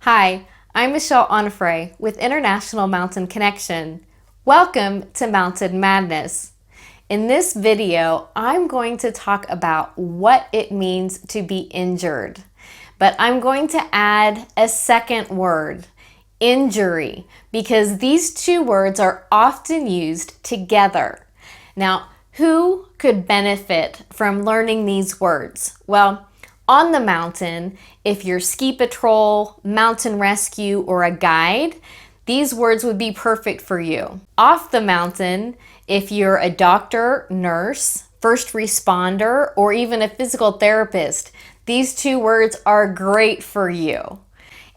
Hi, I'm Michelle Onfray with International Mountain Connection. Welcome to Mountain Madness. In this video, I'm going to talk about what it means to be injured, but I'm going to add a second word, injury, because these two words are often used together. Now, who could benefit from learning these words? Well, on the mountain, if you're ski patrol, mountain rescue, or a guide, these words would be perfect for you. Off the mountain, if you're a doctor, nurse, first responder, or even a physical therapist, these two words are great for you.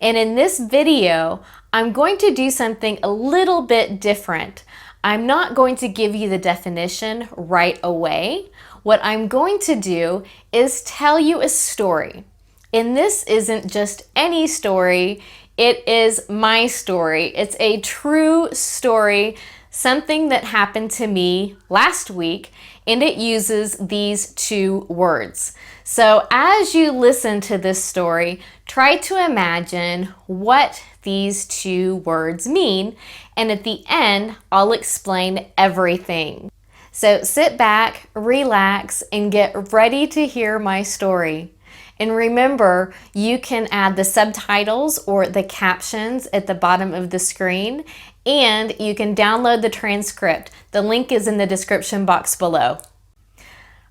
And in this video, I'm going to do something a little bit different. I'm not going to give you the definition right away. What I'm going to do is tell you a story. And this isn't just any story, it is my story. It's a true story, something that happened to me last week, and it uses these two words. So as you listen to this story, try to imagine what these two words mean, and at the end, I'll explain everything. So sit back, relax, and get ready to hear my story. And remember, you can add the subtitles or the captions at the bottom of the screen, and you can download the transcript. The link is in the description box below.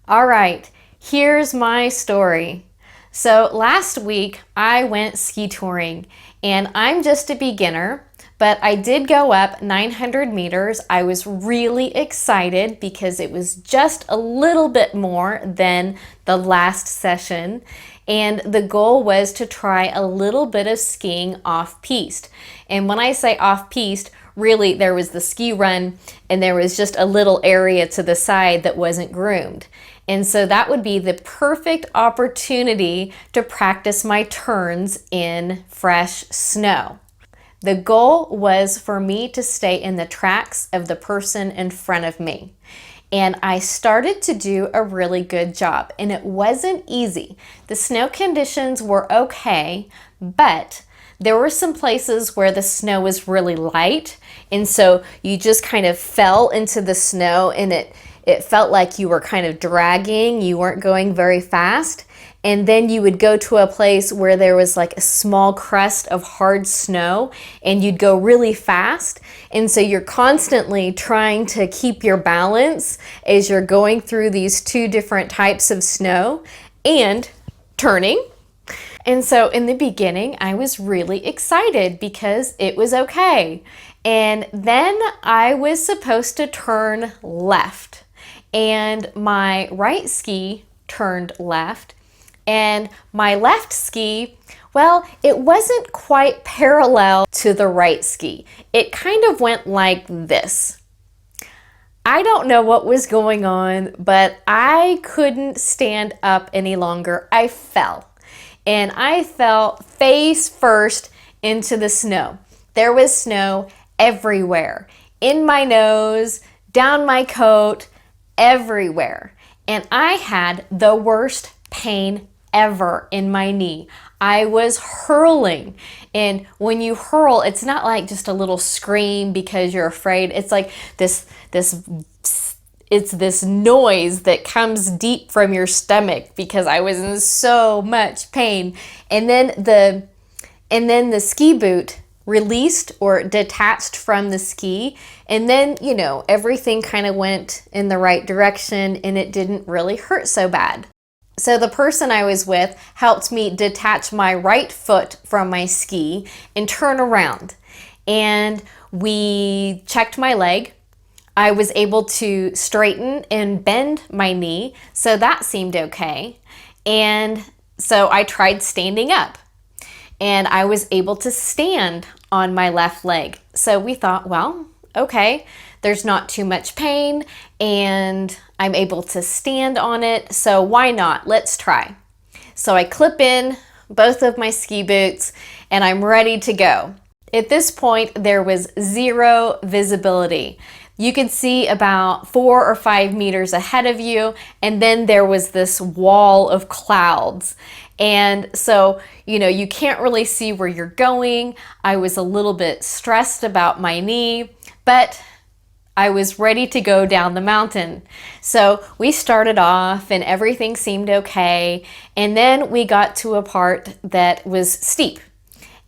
All right, here's my story. So last week, I went ski touring, and I'm just a beginner, but I did go up 900 meters. I was really excited because it was just a little bit more than the last session. And the goal was to try a little bit of skiing off-piste. And when I say off-piste, really there was the ski run and there was just a little area to the side that wasn't groomed. And so that would be the perfect opportunity to practice my turns in fresh snow. The goal was for me to stay in the tracks of the person in front of me. And I started to do a really good job, and it wasn't easy. The snow conditions were okay, but there were some places where the snow was really light, and so you just kind of fell into the snow, and it felt like you were kind of dragging, you weren't going very fast. And then you would go to a place where there was like a small crust of hard snow and you'd go really fast. And so you're constantly trying to keep your balance as you're going through these two different types of snow and turning. And so in the beginning, I was really excited because it was okay. And then I was supposed to turn left, and my right ski turned left. And my left ski, well, it wasn't quite parallel to the right ski. It kind of went like this. I don't know what was going on, but I couldn't stand up any longer. I fell, and I fell face first into the snow. There was snow everywhere, in my nose, down my coat, everywhere. And I had the worst pain ever in my knee. I was hurling. And when you hurl, it's not like just a little scream because you're afraid. It's like this noise that comes deep from your stomach because I was in so much pain. And then the ski boot released or detached from the ski, and then everything kind of went in the right direction and it didn't really hurt so bad. So the person I was with helped me detach my right foot from my ski and turn around. And we checked my leg. I was able to straighten and bend my knee, so that seemed okay. And so I tried standing up, and I was able to stand on my left leg. So we thought, well, okay, there's not too much pain and I'm able to stand on it, so why not? Let's try. So I clip in both of my ski boots and I'm ready to go. At this point, there was zero visibility. You could see about 4 or 5 meters ahead of you, and then there was this wall of clouds. And so, you can't really see where you're going. I was a little bit stressed about my knee, but I was ready to go down the mountain. So we started off and everything seemed okay. And then we got to a part that was steep.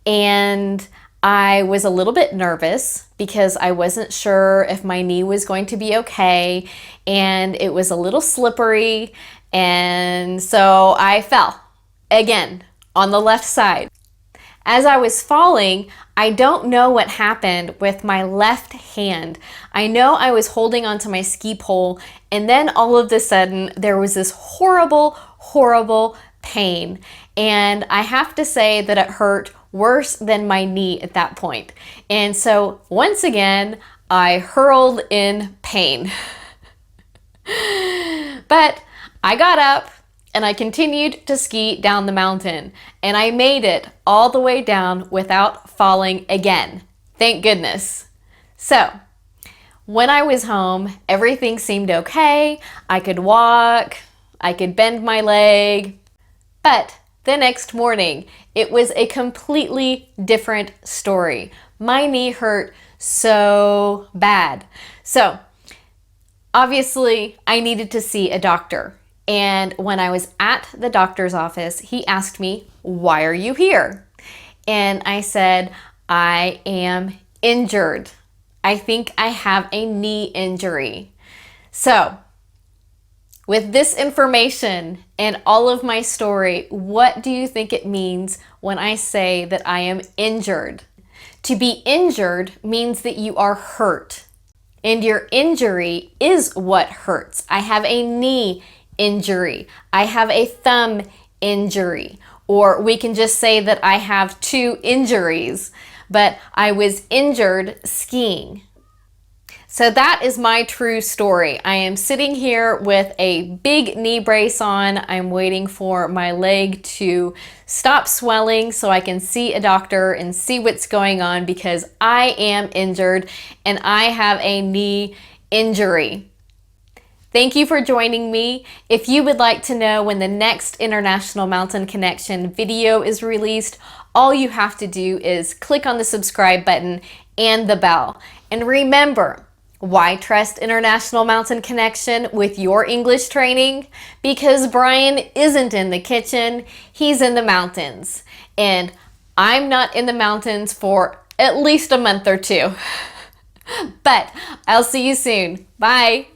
And I was a little bit nervous because I wasn't sure if my knee was going to be okay. And it was a little slippery. And so I fell again on the left side. As I was falling, I don't know what happened with my left hand. I know I was holding onto my ski pole, and then all of a sudden there was this horrible, horrible pain. And I have to say that it hurt worse than my knee at that point. And so once again, I hurled in pain. But I got up and I continued to ski down the mountain, and I made it all the way down without falling again. Thank goodness. So, when I was home, everything seemed okay. I could walk, I could bend my leg, but the next morning, it was a completely different story. My knee hurt so bad. So, obviously, I needed to see a doctor. And when I was at the doctor's office, he asked me, "Why are you here?" And I said, "I am injured. I think I have a knee injury." So, with this information and all of my story, what do you think it means when I say that I am injured? To be injured means that you are hurt. And your injury is what hurts. I have a knee injury. I have a thumb injury. Or we can just say that I have 2 injuries, but I was injured skiing. So that is my true story. I am sitting here with a big knee brace on. I'm waiting for my leg to stop swelling so I can see a doctor and see what's going on, because I am injured and I have a knee injury. Thank you for joining me. If you would like to know when the next International Mountain Connection video is released, all you have to do is click on the subscribe button and the bell. And remember, why trust International Mountain Connection with your English training? Because Brian isn't in the kitchen, he's in the mountains. And I'm not in the mountains for at least a month or 2. But I'll see you soon. Bye.